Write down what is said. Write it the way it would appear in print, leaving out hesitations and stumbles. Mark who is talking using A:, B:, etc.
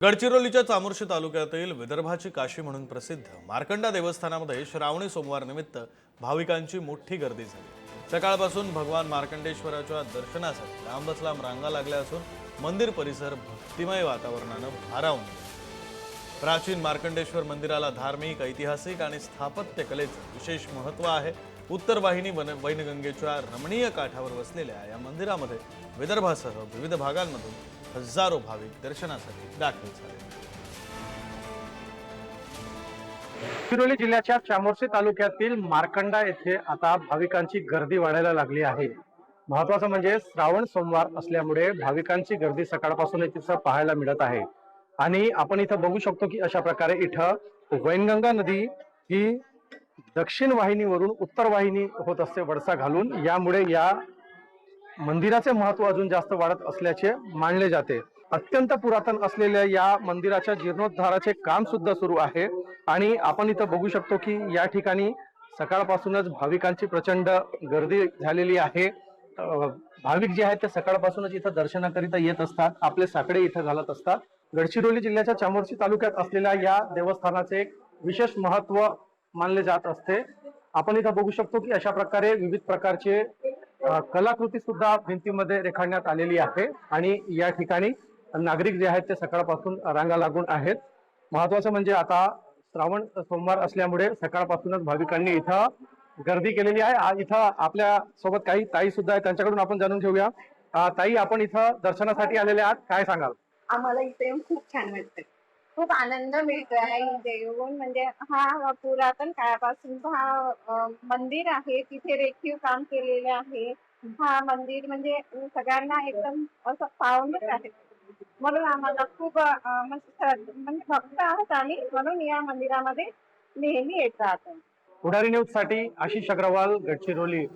A: गडचिरोलीच्या चामोर्शी तालुक्यातील विदर्भाची काशी म्हणून प्रसिद्ध मार्कंडा देवस्थानामध्ये श्रावणी सोमवार निमित्त भाविकांची मोठी गर्दी झाली। सकाळपासून भगवान मार्कंडेश्वराच्या दर्शनासाठी लांबच लांब रांगा लागल्या असून मंदिर परिसर भक्तिमय वातावरणाने भारावून गेला। प्राचीन मार्कंडेश्वर मंदिराला धार्मिक, ऐतिहासिक आणि स्थापत्य कलेचं विशेष महत्त्व आहे। उत्तर वाहिनी वैनगंगेच्या रमणीय काठावर वसलेल्या या मंदिरामध्ये विदर्भासह विविध भागांमधून हजारो भाविक दर्शनासाठी दाखल झाले।
B: गडचिरोली जिल्ह्याच्या चामोर्शी तालुक्यातील मार्कंडा येथे आता भाविकांची गर्दी वाढायला लागली आहे। महत्त्वाचं म्हणजे श्रावण सोमवार असल्यामुळे भाविकांची गर्दी सकाळपासून इथं पाहायला मिळत आहे। आणि आपण इथं बघू शकतो की अशा प्रकारे इथं वैनगंगा नदी ही दक्षिण वाहिनीवरून उत्तर वाहिनी होत असते वळसा घालून। यामुळे या मंदिराचे महत्त्व अजून जास्त वाढत असल्याचे मानले जाते। अत्यंत पुरातन असलेल्या या मंदिराच्या जीर्णोद्धाराचे काम सुद्धा सुरू आहे आणि आपण इथं बघू शकतो की या ठिकाणी सकाळपासूनच भाविकांची प्रचंड गर्दी झालेली आहे। भाविक जे आहेत ते सकाळपासूनच इथं दर्शनाकरिता येत असतात, आपले साकडे इथं घालत असतात। गडचिरोली जिल्ह्याच्या चामोर्शी तालुक्यात असलेल्या या देवस्थानाचे विशेष महत्त्व मानले जात असते। आपण इथं बघू शकतो की अशा प्रकारे विविध प्रकारचे कलाकृती सुद्धा भिंतीमध्ये रेखाटण्यात आलेली आहे आणि या ठिकाणी नागरिक जे आहेत ते सकाळपासून रांगा लागून आहेत। महत्त्वाचं म्हणजे आता श्रावण सोमवार असल्यामुळे सकाळपासूनच भाविकांनी इथं गर्दी केलेली आहे। इथं आपल्या सोबत काही ताई सुद्धा आहेत, त्यांच्याकडून आपण जाणून घेऊया। ताई, आपण इथं दर्शनासाठी आलेले आहात, काय सांगाल?
C: आम्हाला इथे येऊन खूप छान वाटतं, खूप आनंद मिळतो आहे इथे येऊन। म्हणजे हा पुरातन काळापासून मंदिर आहे, तिथे रेखीव काम केलेले आहे। हा मंदिर म्हणजे सगळ्यांना एकदम असं पावनच आहे, म्हणून आम्हाला खूप म्हणजे भक्त आहोत आम्ही, म्हणून या मंदिरामध्ये नेहमी येत राहतो।
B: पुढारी न्यूज साठी आशिष अग्रवाल, गडचिरोली।